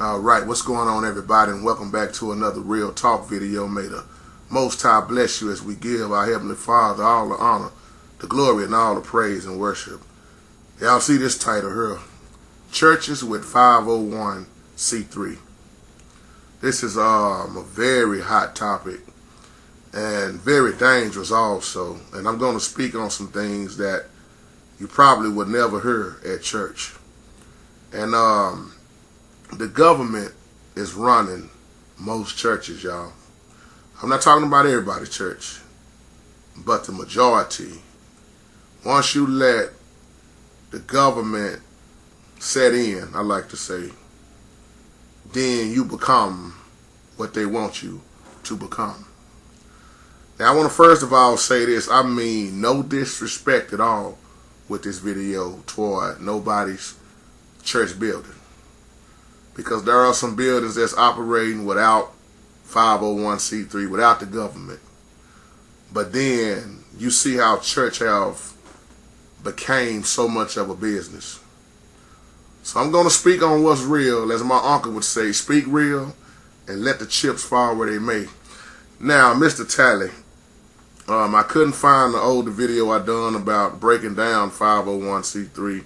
Alright, what's going on, everybody, and welcome back to another Real Talk video. May the Most High bless you as we give our Heavenly Father all the honor, the glory, and all the praise and worship. Y'all see this title here, Churches with 501c3. This is a very hot topic and very dangerous also, and I'm going to speak on some things that you probably would never hear at church. And the government is running most churches, y'all. I'm not talking about everybody's church, but the majority. Once you let the government set in, I like to say, then you become what they want you to become. Now, I want to first of all say this. I mean no disrespect at all with this video toward nobody's church building, because there are some buildings that's operating without 501c3, without the government. But then you see how church health became so much of a business. So I'm going to speak on what's real, as my uncle would say, speak real and let the chips fall where they may. Now, Mr. Tally, I couldn't find the older video I done about breaking down 501c3.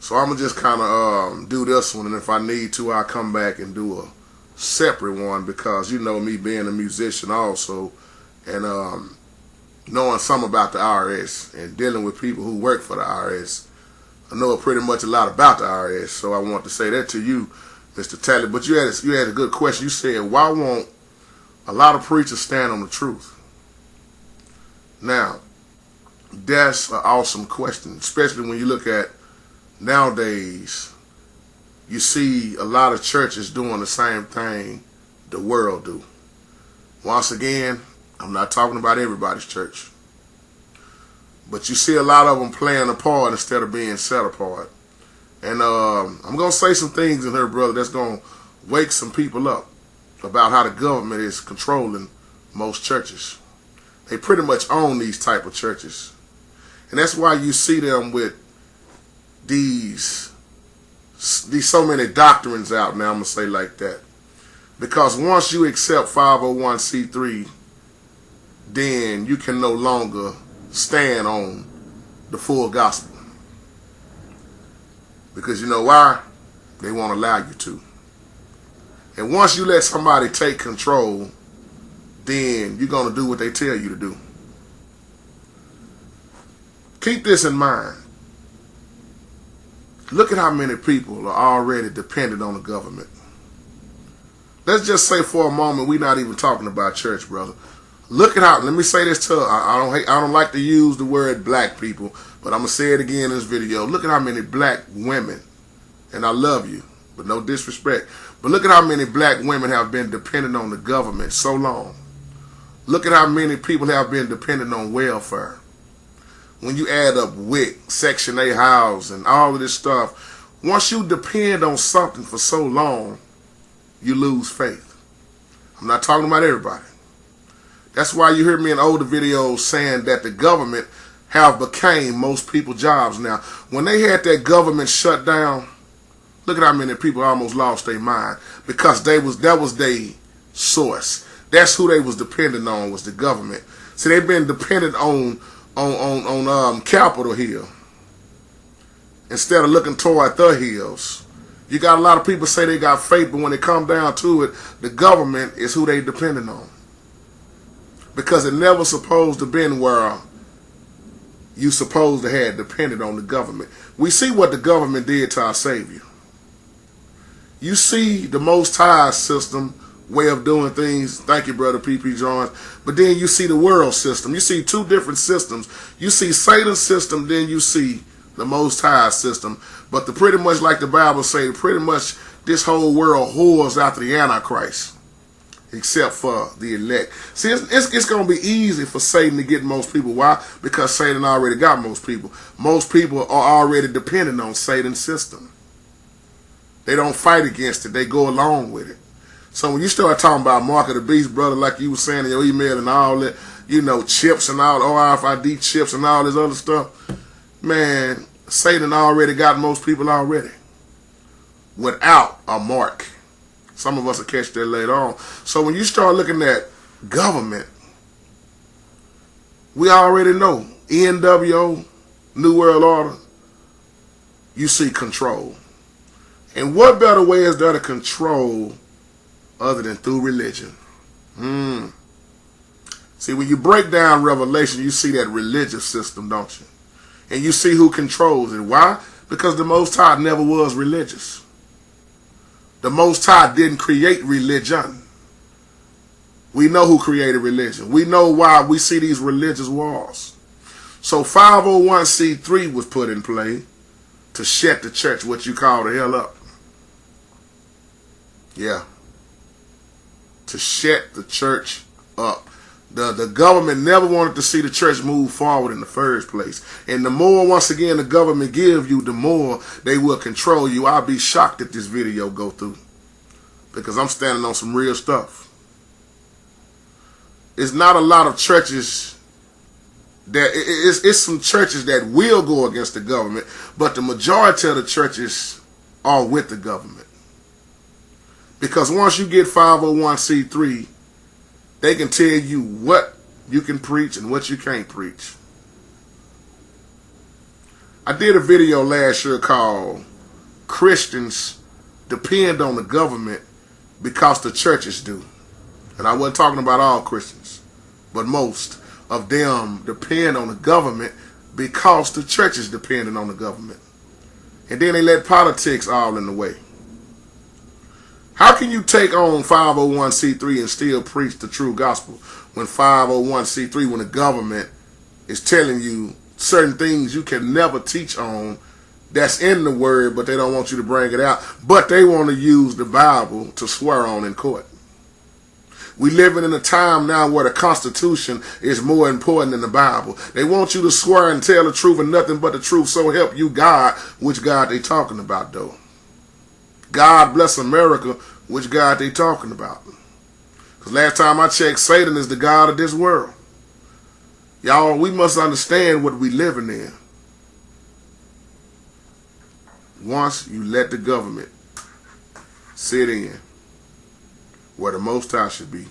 So I'm going to just kind of do this one, and if I need to, I'll come back and do a separate one, because you know me being a musician also, and knowing something about the IRS and dealing with people who work for the IRS, I know pretty much a lot about the IRS, so I want to say that to you, Mr. Tally. But you had a good question. You said, why won't a lot of preachers stand on the truth? Now, that's an awesome question, especially when you look at nowadays. You see a lot of churches doing the same thing the world do. Once again, I'm not talking about everybody's church, but you see a lot of them playing a part instead of being set apart. And I'm going to say some things in here, brother, that's going to wake some people up about how the government is controlling most churches. They pretty much own these type of churches. And that's why you see them with these so many doctrines out now, I'm going to say like that. Because once you accept 501c3, then you can no longer stand on the full gospel. Because you know why? They won't allow you to. And once you let somebody take control, then you're going to do what they tell you to do. Keep this in mind. Look at how many people are already dependent on the government. Let's just say for a moment we're not even talking about church, brother. Look at how, let me say this to, I don't like to use the word black people, but I'm going to say it again in this video. Look at how many black women, and I love you, but no disrespect, but look at how many black women have been dependent on the government so long. Look at how many people have been dependent on welfare. When you add up WIC, Section 8 housing, all of this stuff, once you depend on something for so long, you lose faith. I'm not talking about everybody. That's why you hear me in older videos saying that the government have became most people's jobs now. When they had that government shut down, look at how many people almost lost their mind, because that was their source. That's who they was dependent on, was the government. See, they've been dependent on Capitol Hill instead of looking toward the hills. You got a lot of people say they got faith, but when it come down to it, the government is who they dependent on, because it never supposed to been where you supposed to have depended on the government. We see what the government did to our Savior. You see the Most High system way of doing things. Thank you, brother P.P. Jones. But then you see the world system. You see two different systems. You see Satan's system, then you see the Most High system. But pretty much like the Bible say, pretty much this whole world whores after the Antichrist, except for the elect. See, it's going to be easy for Satan to get most people. Why? Because Satan already got most people. Most people are already dependent on Satan's system. They don't fight against it. They go along with it. So when you start talking about Mark of the Beast, brother, like you were saying in your email and all that, you know, chips and all, RFID chips and all this other stuff, man, Satan already got most people already without a mark. Some of us will catch that later on. So when you start looking at government, we already know NWO, New World Order, you see control. And what better way is there to control other than through religion? See, when you break down Revelation, you see that religious system, don't you? And you see who controls it. Why? Because the Most High never was religious. The Most High didn't create religion. We know who created religion. We know why we see these religious wars. So 501c3 was put in play to shut the church, what you call the hell up. Yeah. To shut the church up. The government never wanted to see the church move forward in the first place. And the more, once again, the government give you, the more they will control you. I'll be shocked if this video go through, because I'm standing on some real stuff. It's not a lot of churches that, it's some churches that will go against the government, but the majority of the churches are with the government. Because once you get 501c3, they can tell you what you can preach and what you can't preach. I did a video last year called Christians Depend on the Government Because the Churches Do. And I wasn't talking about all Christians, but most of them depend on the government because the churches depended on the government. And then they let politics all in the way. How can you take on 501c3 and still preach the true gospel when 501c3, when the government is telling you certain things you can never teach on that's in the word, but they don't want you to bring it out, but they want to use the Bible to swear on in court? We living in a time now where the Constitution is more important than the Bible. They want you to swear and tell the truth and nothing but the truth, so help you God. Which God they talking about, though? God bless America. Which God they talking about? Because last time I checked, Satan is the God of this world. Y'all, we must understand what we living in. Once you let the government sit in where the Most High should be,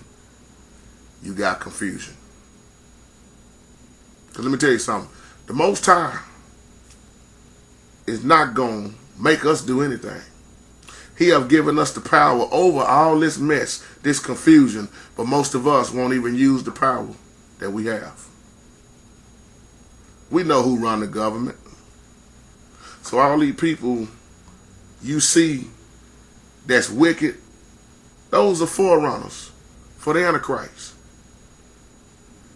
you got confusion. Because let me tell you something. The Most High is not going to make us do anything. He have given us the power over all this mess, this confusion, but most of us won't even use the power that we have. We know who run the government. So all these people you see that's wicked, those are forerunners for the Antichrist.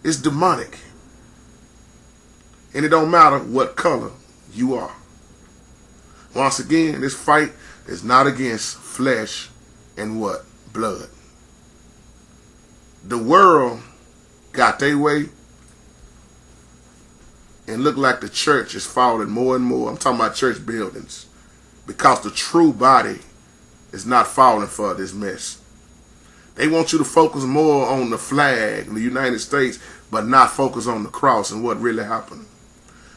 It's demonic. And it don't matter what color you are. Once again, this fight is not against flesh and what? Blood. The world got their way and look like the church is falling more and more. I'm talking about church buildings, because the true body is not falling for this mess. They want you to focus more on the flag in the United States, but not focus on the cross and what really happened.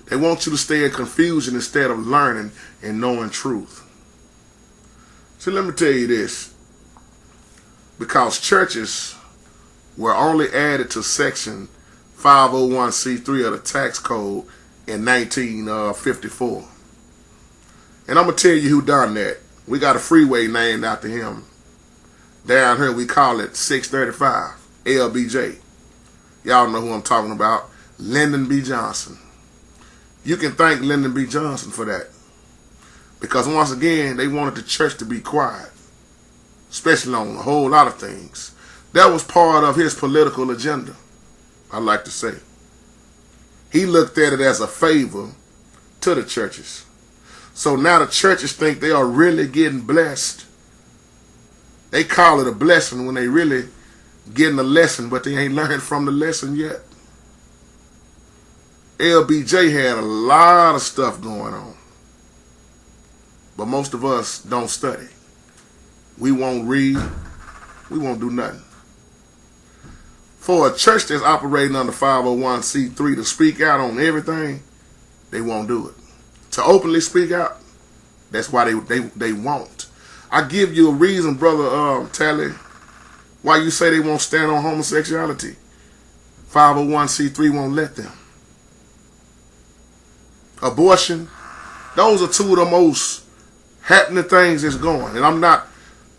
They want you to stay in confusion instead of learning and knowing truth. So let me tell you this. Because churches were only added to section 501c3 of the tax code in 1954. And I'm going to tell you who done that. We got a freeway named after him. Down here we call it 635 LBJ. Y'all know who I'm talking about. Lyndon B. Johnson. You can thank Lyndon B. Johnson for that. Because once again, they wanted the church to be quiet. Especially on a whole lot of things. That was part of his political agenda, I like to say. He looked at it as a favor to the churches. So now the churches think they are really getting blessed. They call it a blessing when they really getting a lesson, but they ain't learned from the lesson yet. LBJ had a lot of stuff going on. But most of us don't study. We won't read. We won't do nothing. For a church that's operating under 501c3 to speak out on everything, they won't do it. To openly speak out, that's why they won't. I give you a reason, brother Tally, why you say they won't stand on homosexuality. 501c3 won't let them. Abortion, those are two of the most happening things that's going. And I'm not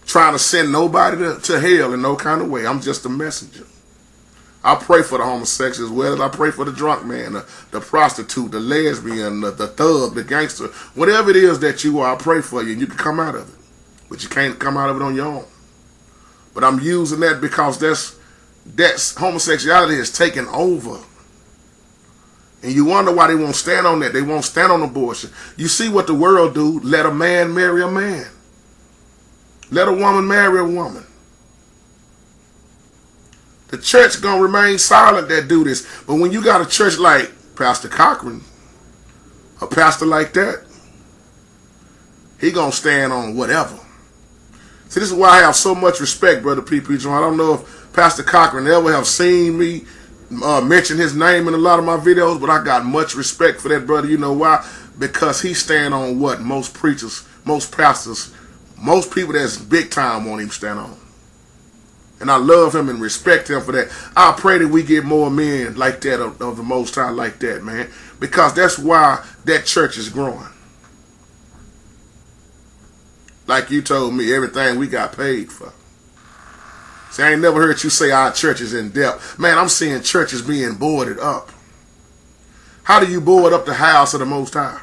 trying to send nobody to hell in no kind of way. I'm just a messenger. I pray for the homosexual as well as I pray for the drunk man, the prostitute, the lesbian, the thug, the gangster. Whatever it is that you are, I pray for you and you can come out of it. But you can't come out of it on your own. But I'm using that because that's homosexuality has taken over. And you wonder why they won't stand on that. They won't stand on abortion. You see what the world do. Let a man marry a man. Let a woman marry a woman. The church gonna remain silent that do this. But when you got a church like Pastor Cochran, a pastor like that, he gonna stand on whatever. See, this is why I have so much respect, Brother P.P. John. I don't know if Pastor Cochran ever have seen me mention his name in a lot of my videos, but I got much respect for that brother. You know why? Because he stand on what most preachers, most pastors, most people that's big time won't even stand on. And I love him and respect him for that. I pray that we get more men like that of the Most High like that, man. Because that's why that church is growing. Like you told me, everything we got paid for. See, I ain't never heard you say our church is in debt. Man, I'm seeing churches being boarded up. How do you board up the house of the Most High?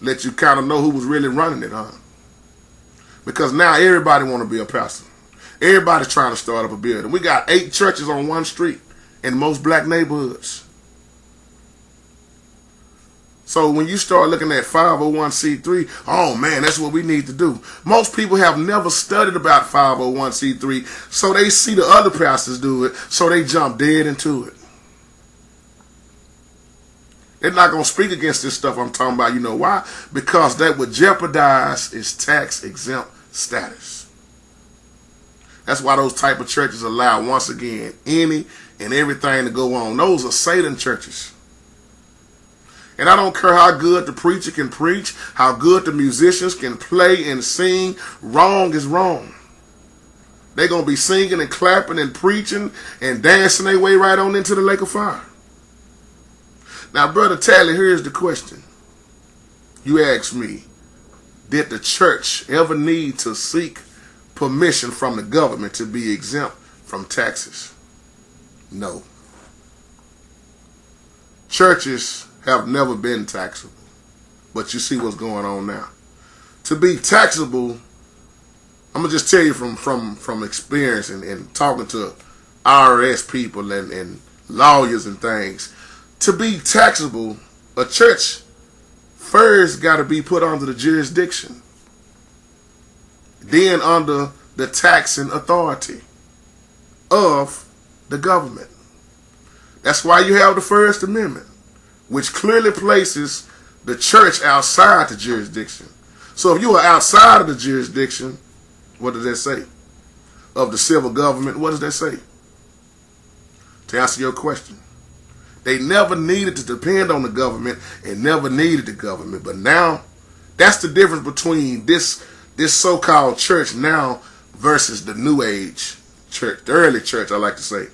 Let you kind of know who was really running it, huh? Because now everybody want to be a pastor. Everybody's trying to start up a building. We got 8 churches on one street in most black neighborhoods. So when you start looking at 501c3, oh man, that's what we need to do. Most people have never studied about 501c3, so they see the other pastors do it, so they jump dead into it. They're not going to speak against this stuff I'm talking about. You know why? Because that would jeopardize its tax-exempt status. That's why those type of churches allow, once again, any and everything to go on. Those are Satan churches. And I don't care how good the preacher can preach, how good the musicians can play and sing. Wrong is wrong. They're going to be singing and clapping and preaching and dancing their way right on into the lake of fire. Now, Brother Tally, here's the question. You asked me, did the church ever need to seek permission from the government to be exempt from taxes? No. Churches have never been taxable. But you see what's going on now. To be taxable, I'm going to just tell you from experience and talking to IRS people and lawyers and things. To be taxable, a church first got to be put under the jurisdiction. Then under the taxing authority of the government. That's why you have the First Amendment, which clearly places the church outside the jurisdiction. So if you are outside of the jurisdiction, what does that say? Of the civil government, what does that say? To answer your question, they never needed to depend on the government and never needed the government. But now, that's the difference between this so-called church now versus the New Age church, the early church, I like to say.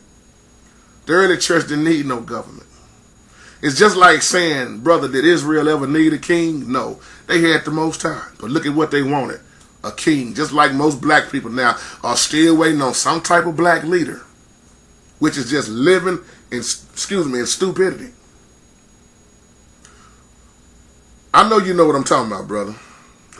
The early church didn't need no government. It's just like saying, brother, did Israel ever need a king? No. They had the Most High. But look at what they wanted. A king. Just like most black people now are still waiting on some type of black leader, which is just living in, in stupidity. I know you know what I'm talking about, brother.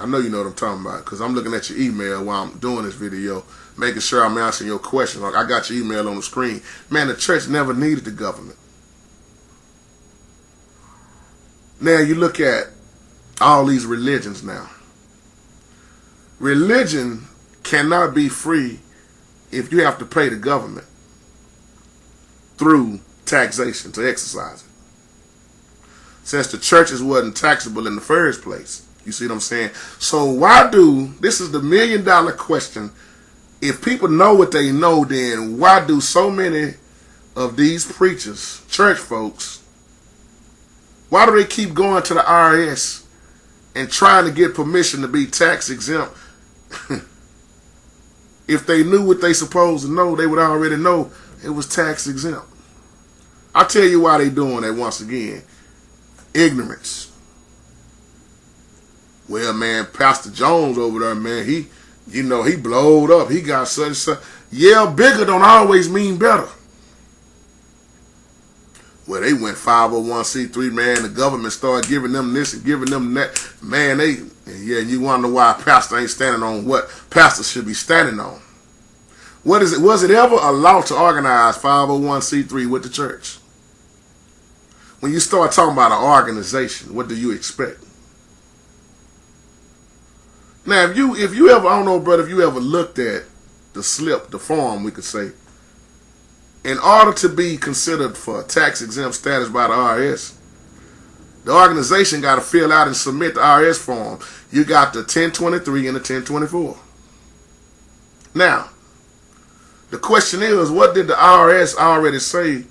I know you know what I'm talking about because I'm looking at your email while I'm doing this video, making sure I'm answering your question. Like, I got your email on the screen. Man, the church never needed the government. Now you look at all these religions now. Religion cannot be free if you have to pay the government through taxation to exercise it. Since the churches wasn't taxable in the first place. You see what I'm saying? So why this is the $1 million question. If people know what they know, then why do so many of these preachers, church folks, why do they keep going to the IRS and trying to get permission to be tax exempt If they knew what they supposed to know, they would already know it was tax exempt. I'll tell you why they doing that once again. Ignorance. Well, man, Pastor Jones over there, man, he blowed up. He got such and such. Yeah, bigger don't always mean better. Well, they went 501c3, man. The government started giving them this and giving them that. Man, you wonder why a pastor ain't standing on what pastors should be standing on. What is it? Was it ever a law to organize 501c3 with the church? When you start talking about an organization, what do you expect? Now, if you ever, I don't know, brother, if you ever looked at the slip, the form, we could say, in order to be considered for tax exempt status by the IRS, the organization got to fill out and submit the IRS form. You got the 1023 and the 1024. Now, the question is, what did the IRS already say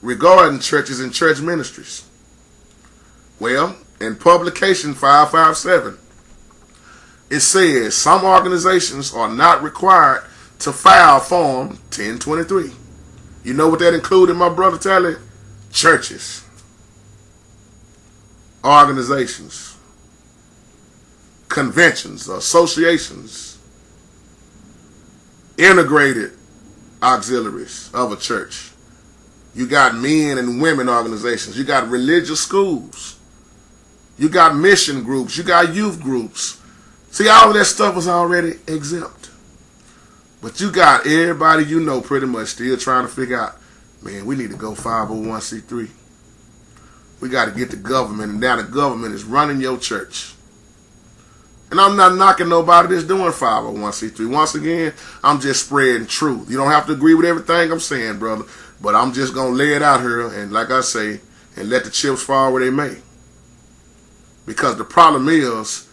regarding churches and church ministries? Well, in publication 557, it says some organizations are not required to file Form 1023. You know what that included, my brother Tally? Churches, organizations, conventions, associations, integrated auxiliaries of a church. You got men and women organizations. You got religious schools. You got mission groups. You got youth groups. See, all of that stuff was already exempt. But you got everybody you know pretty much still trying to figure out, man, we need to go 501c3. We got to get the government, and now the government is running your church. And I'm not knocking nobody that's doing 501c3. Once again, I'm just spreading truth. You don't have to agree with everything I'm saying, brother, but I'm just going to lay it out here, and like I say, and let the chips fall where they may. Because the problem is,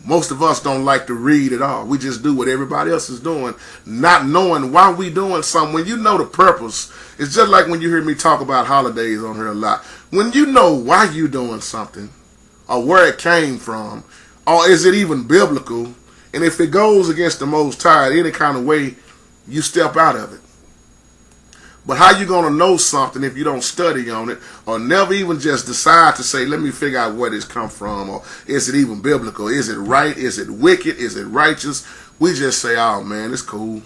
most of us don't like to read at all. We just do what everybody else is doing, not knowing why we doing something. When you know the purpose, it's just like when you hear me talk about holidays on here a lot. When you know why you doing something, or where it came from, or is it even biblical, and if it goes against the Most High any kind of way, you step out of it. But how you going to know something if you don't study on it, or never even just decide to say, let me figure out where this come from, or is it even biblical? Is it right? Is it wicked? Is it righteous? We just say, oh man, it's cool.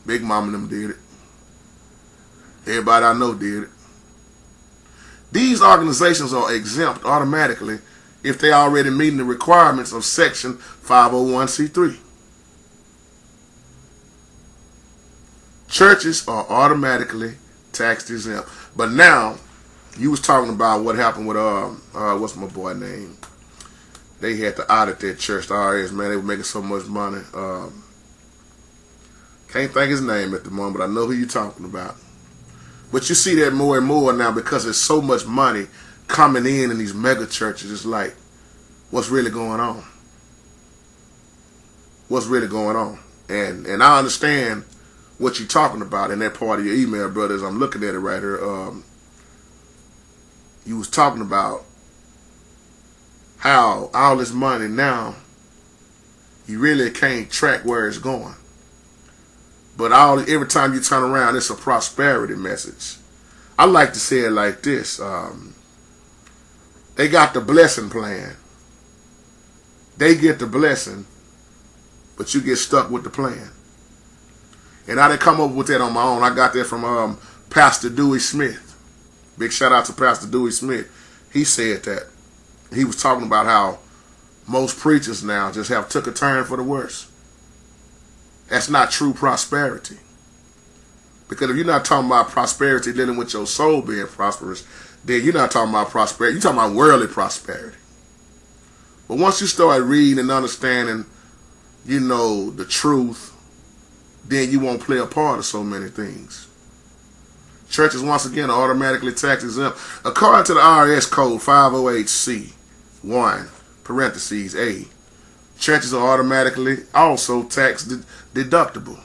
Big Mama and them did it. Everybody I know did it. These organizations are exempt automatically if they already meeting the requirements of Section 501c3. Churches are automatically tax exempt. But now, you was talking about what happened with, what's my boy name? They had to audit their church, the IRS, man. They were making so much money. Can't think his name at the moment, but I know who you're talking about. But you see that more and more now because there's so much money coming in these mega churches. It's like, what's really going on? What's really going on? And I understand what you're talking about in that part of your email, brothers. I'm looking at it right here. You was talking about how all this money now, you really can't track where it's going. But every time you turn around, it's a prosperity message. I like to say it like this. They got the blessing plan. They get the blessing, but you get stuck with the plan. And I didn't come up with that on my own. I got that from Pastor Dewey Smith. Big shout out to Pastor Dewey Smith. He said that. He was talking about how most preachers now just have took a turn for the worse. That's not true prosperity. Because if you're not talking about prosperity dealing with your soul being prosperous, then you're not talking about prosperity. You're talking about worldly prosperity. But once you start reading and understanding, the truth, then you won't play a part of so many things. Churches, once again, are automatically tax exempt. According to the IRS code 508C1, parentheses A, churches are automatically also tax deductible.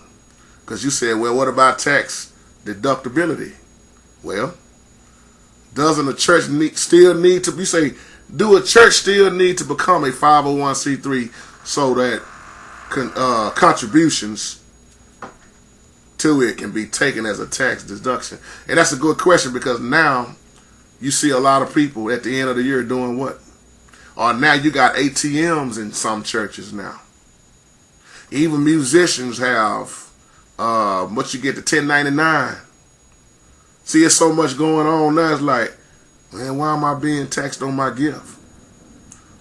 Because you said, well, what about tax deductibility? Well, doesn't a church still need to, you say, do a church still need to become a 501c3 so that contributions to it can be taken as a tax deduction? And that's a good question, because now you see a lot of people at the end of the year doing what? Or now you got ATMs in some churches now. Even musicians have what you get, the 1099. See, it's so much going on now. It's like, man, why am I being taxed on my gift?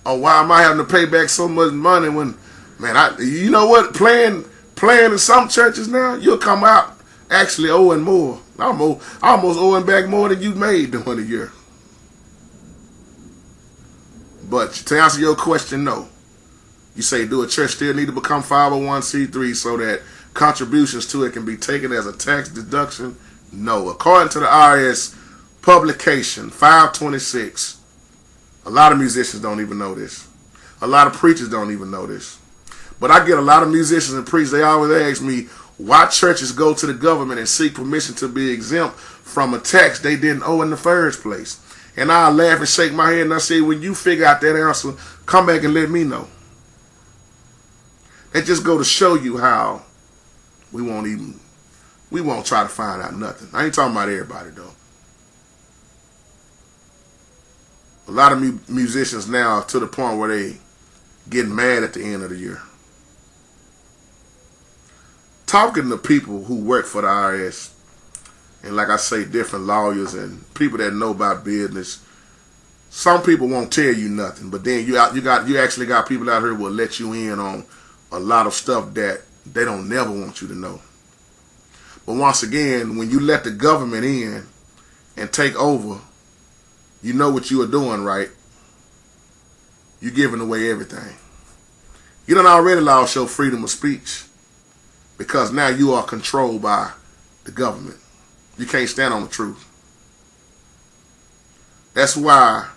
Or why am I having to pay back so much money when, man, you know what? Playing in some churches now, you'll come out actually owing more. Almost owing back more than you made during the year. But to answer your question, no. You say, do a church still need to become 501c3 so that contributions to it can be taken as a tax deduction? No. According to the IRS publication 526, a lot of musicians don't even know this. A lot of preachers don't even know this. But I get a lot of musicians and preachers, they always ask me why churches go to the government and seek permission to be exempt from a tax they didn't owe in the first place. And I laugh and shake my head and I say, when you figure out that answer, come back and let me know. It just go to show you how we won't try to find out nothing. I ain't talking about everybody though. A lot of musicians now are to the point where they getting mad at the end of the year. Talking to people who work for the IRS, and like I say, different lawyers and people that know about business, some people won't tell you nothing, but then you actually got people out here who will let you in on a lot of stuff that they don't never want you to know. But once again, when you let the government in and take over, you know what you are doing, right? You're giving away everything. You done already lost your freedom of speech because now you are controlled by the government. You can't stand on the truth. That's why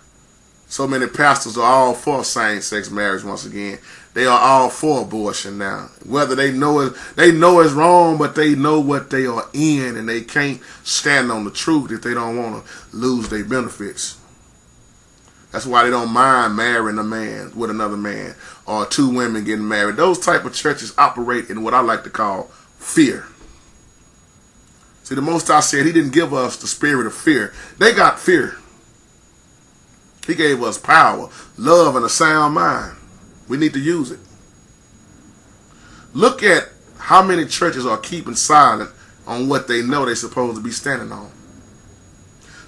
so many pastors are all for same-sex marriage once again. They are all for abortion now. Whether they know it's wrong, but they know what they are in and they can't stand on the truth if they don't want to lose their benefits. That's why they don't mind marrying a man with another man or two women getting married. Those type of churches operate in what I like to call fear. See, the Most High said he didn't give us the spirit of fear. They got fear. He gave us power, love, and a sound mind. We need to use it. Look at how many churches are keeping silent on what they know they're supposed to be standing on.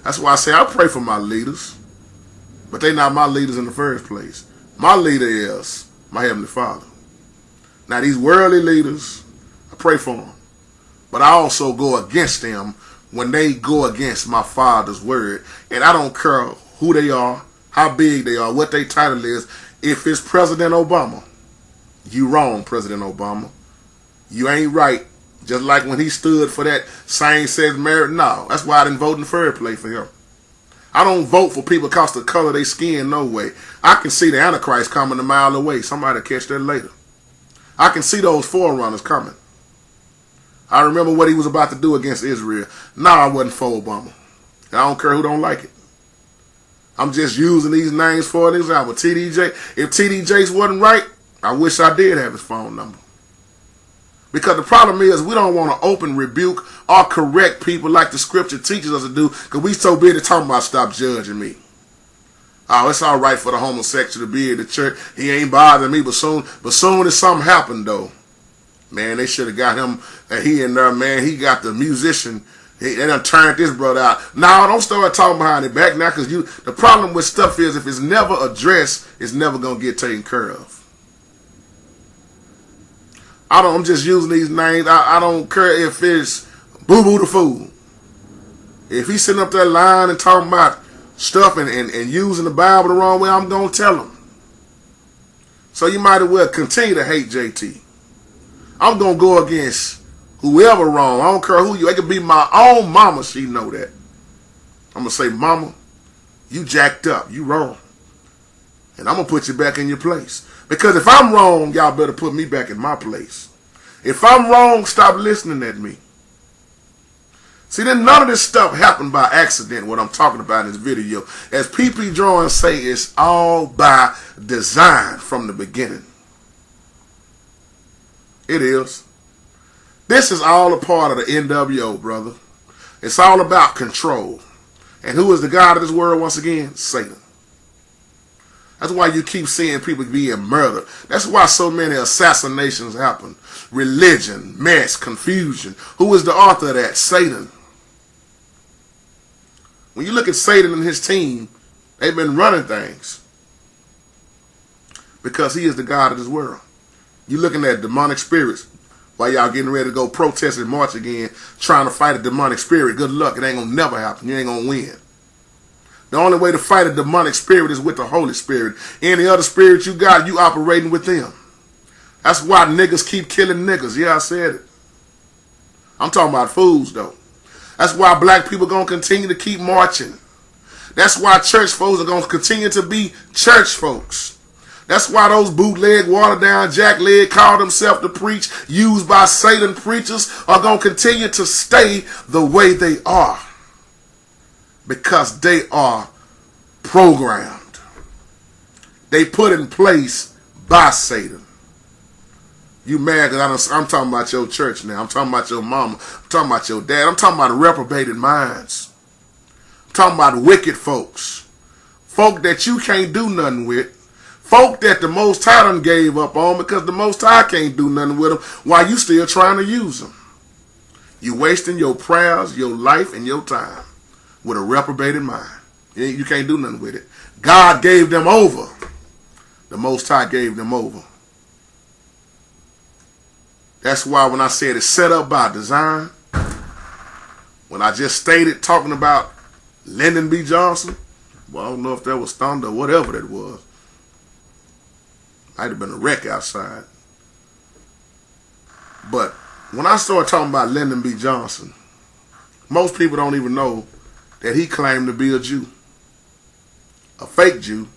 That's why I say I pray for my leaders, but they're not my leaders in the first place. My leader is my Heavenly Father. Now these worldly leaders, I pray for them, but I also go against them when they go against my Father's word. And I don't care who they are, how big they are, what their title is. If it's President Obama, you wrong, President Obama. You ain't right. Just like when he stood for that same-sex marriage. No, that's why I didn't vote in the first place for him. I don't vote for people because of the color of their skin, no way. I can see the Antichrist coming a mile away. Somebody will catch that later. I can see those forerunners coming. I remember what he was about to do against Israel. No, I wasn't for Obama. And I don't care who don't like it. I'm just using these names for an example. TDJ, if TD Jakes wasn't right, I wish I did have his phone number. Because the problem is we don't want to open rebuke or correct people like the scripture teaches us to do, because we so busy talking about stop judging me. Oh, it's all right for the homosexual to be in the church. He ain't bothering me, but soon as something happened though, man, they should have got him. He in there, man. He got the musician. They done turned this brother out. Now, don't start talking behind it back now, because the problem with stuff is if it's never addressed, it's never going to get taken care of. I'm just using these names. I don't care if it's Boo Boo the Fool. If he's sitting up there lying and talking about stuff and using the Bible the wrong way, I'm going to tell him. So you might as well continue to hate JT. I'm going to go against whoever wrong. I don't care who you. It could be my own mama. She know that. I'm going to say, Mama, you jacked up. You wrong. And I'm going to put you back in your place. Because if I'm wrong, y'all better put me back in my place. If I'm wrong, stop listening at me. See, then none of this stuff happened by accident, what I'm talking about in this video. As P.P. Drawings say, it's all by design from the beginning. It is. This is all a part of the NWO, brother. It's all about control. And who is the God of this world once again? Satan. That's why you keep seeing people being murdered. That's why so many assassinations happen. Religion, mess, confusion. Who is the author of that? Satan. When you look at Satan and his team, they've been running things because he is the God of this world. You're looking at demonic spirits while y'all getting ready to go protest and march again, trying to fight a demonic spirit. Good luck. It ain't going to never happen. You ain't going to win. The only way to fight a demonic spirit is with the Holy Spirit. Any other spirit you got, you operating with them. That's why niggas keep killing niggas. Yeah, I said it. I'm talking about fools, though. That's why black people going to continue to keep marching. That's why church folks are going to continue to be church folks. That's why those bootleg, watered down, jackleg, call themselves to preach, used by Satan preachers, are going to continue to stay the way they are. Because they are programmed. They put in place by Satan. You mad because I'm talking about your church now. I'm talking about your mama. I'm talking about your dad. I'm talking about reprobated minds. I'm talking about wicked folks. Folk that you can't do nothing with. Folk that the Most High done gave up on because the Most High can't do nothing with them while you still trying to use them. You wasting your prayers, your life, and your time with a reprobated mind. You can't do nothing with it. God gave them over. The Most High gave them over. That's why when I said it's set up by design, when I just stated talking about Lyndon B. Johnson, well, I don't know if that was thunder or whatever that was. Might have been a wreck outside. But when I started talking about Lyndon B. Johnson, most people don't even know that he claimed to be a Jew. A fake Jew.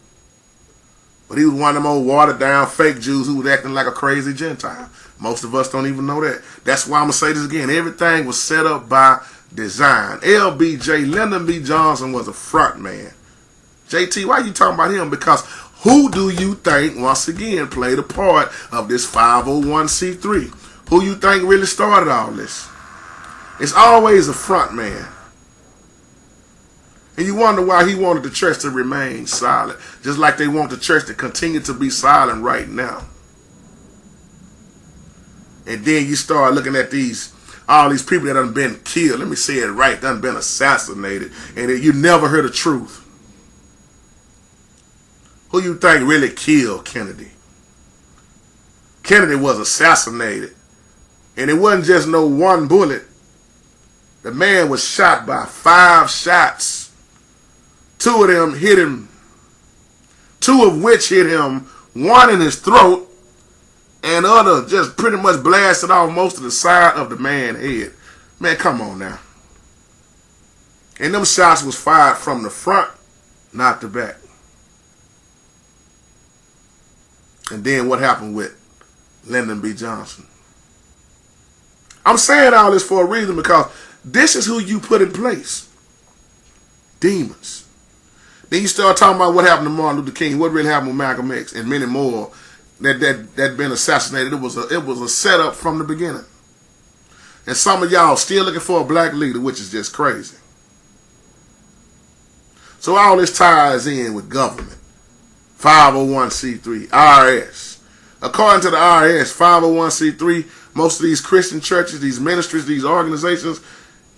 But he was one of them old watered down fake Jews who was acting like a crazy Gentile. Most of us don't even know that. That's why I'm going to say this again. Everything was set up by design. LBJ, Lyndon B. Johnson, was a front man. JT, why are you talking about him? Because who do you think, once again, played a part of this 501c3? Who you think really started all this? It's always a front man. And you wonder why he wanted the church to remain silent. Just like they want the church to continue to be silent right now. And then you start looking at all these people that done been killed. Let me say it right. Done been assassinated. And you never heard the truth. Who you think really killed Kennedy? Kennedy was assassinated. And it wasn't just no one bullet. The man was shot by 5 shots. 2 of them hit him. 2 of which hit him. 1 in his throat. And the other just pretty much blasted off most of the side of the man's head. Man, come on now. And them shots was fired from the front, not the back. And then what happened with Lyndon B. Johnson? I'm saying all this for a reason because this is who you put in place. Demons. Then you start talking about what happened to Martin Luther King, what really happened with Malcolm X, and many more that been assassinated. It was a setup from the beginning. And some of y'all still looking for a black leader, which is just crazy. So all this ties in with government. 501c3, IRS. According to the IRS, 501c3, most of these Christian churches, these ministries, these organizations,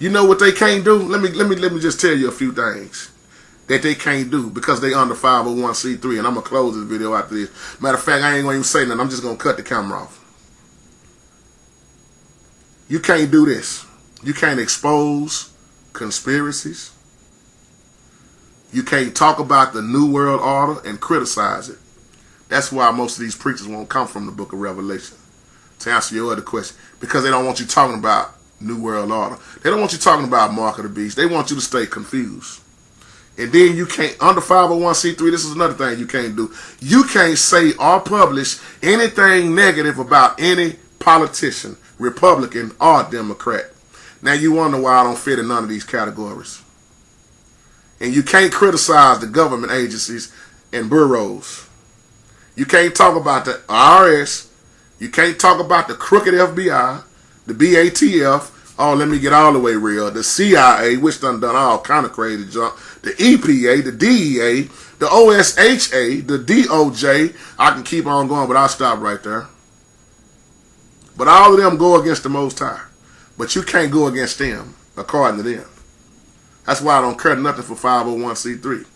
you know what they can't do? Let me just tell you a few things that they can't do because they under 501c3, and I'm going to close this video after this. Matter of fact, I ain't going to even say nothing. I'm just going to cut the camera off. You can't do this. You can't expose conspiracies. You can't talk about the New World Order and criticize it. That's why most of these preachers won't come from the book of Revelation. To answer your other question, because they don't want you talking about New World Order. They don't want you talking about Mark of the Beast. They want you to stay confused. And then you can't, under 501c3, this is another thing you can't do. You can't say or publish anything negative about any politician, Republican or Democrat. Now you wonder why I don't fit in none of these categories. And you can't criticize the government agencies and bureaus. You can't talk about the IRS. You can't talk about the crooked FBI, the BATF. Oh, let me get all the way real. The CIA, which done all kind of crazy junk. The EPA, the DEA, the OSHA, the DOJ. I can keep on going, but I'll stop right there. But all of them go against the Most High. But you can't go against them, according to them. That's why I don't care nothing for 501c3.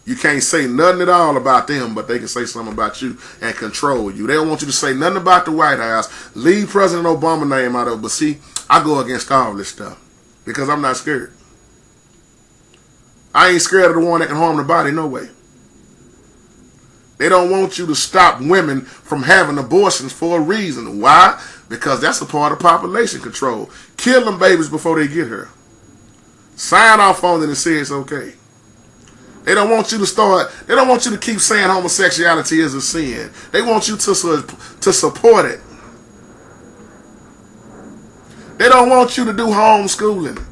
You can't say nothing at all about them, but they can say something about you and control you. They don't want you to say nothing about the White House. Leave President Obama's name out of it. But see, I go against all this stuff because I'm not scared. I ain't scared of the one that can harm the body, no way. They don't want you to stop women from having abortions for a reason. Why? Because that's a part of population control. Kill them babies before they get here. Sign off on it and say it's okay. They don't want you to keep saying homosexuality is a sin. They want you to support it. They don't want you to do homeschooling.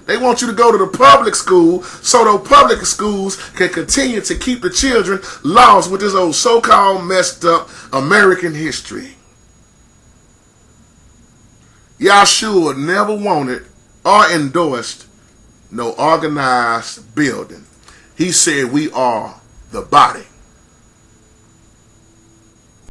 They want you to go to the public school so those public schools can continue to keep the children lost with this old so-called messed up American history. Yahshua never wanted or endorsed no organized building. He said we are the body.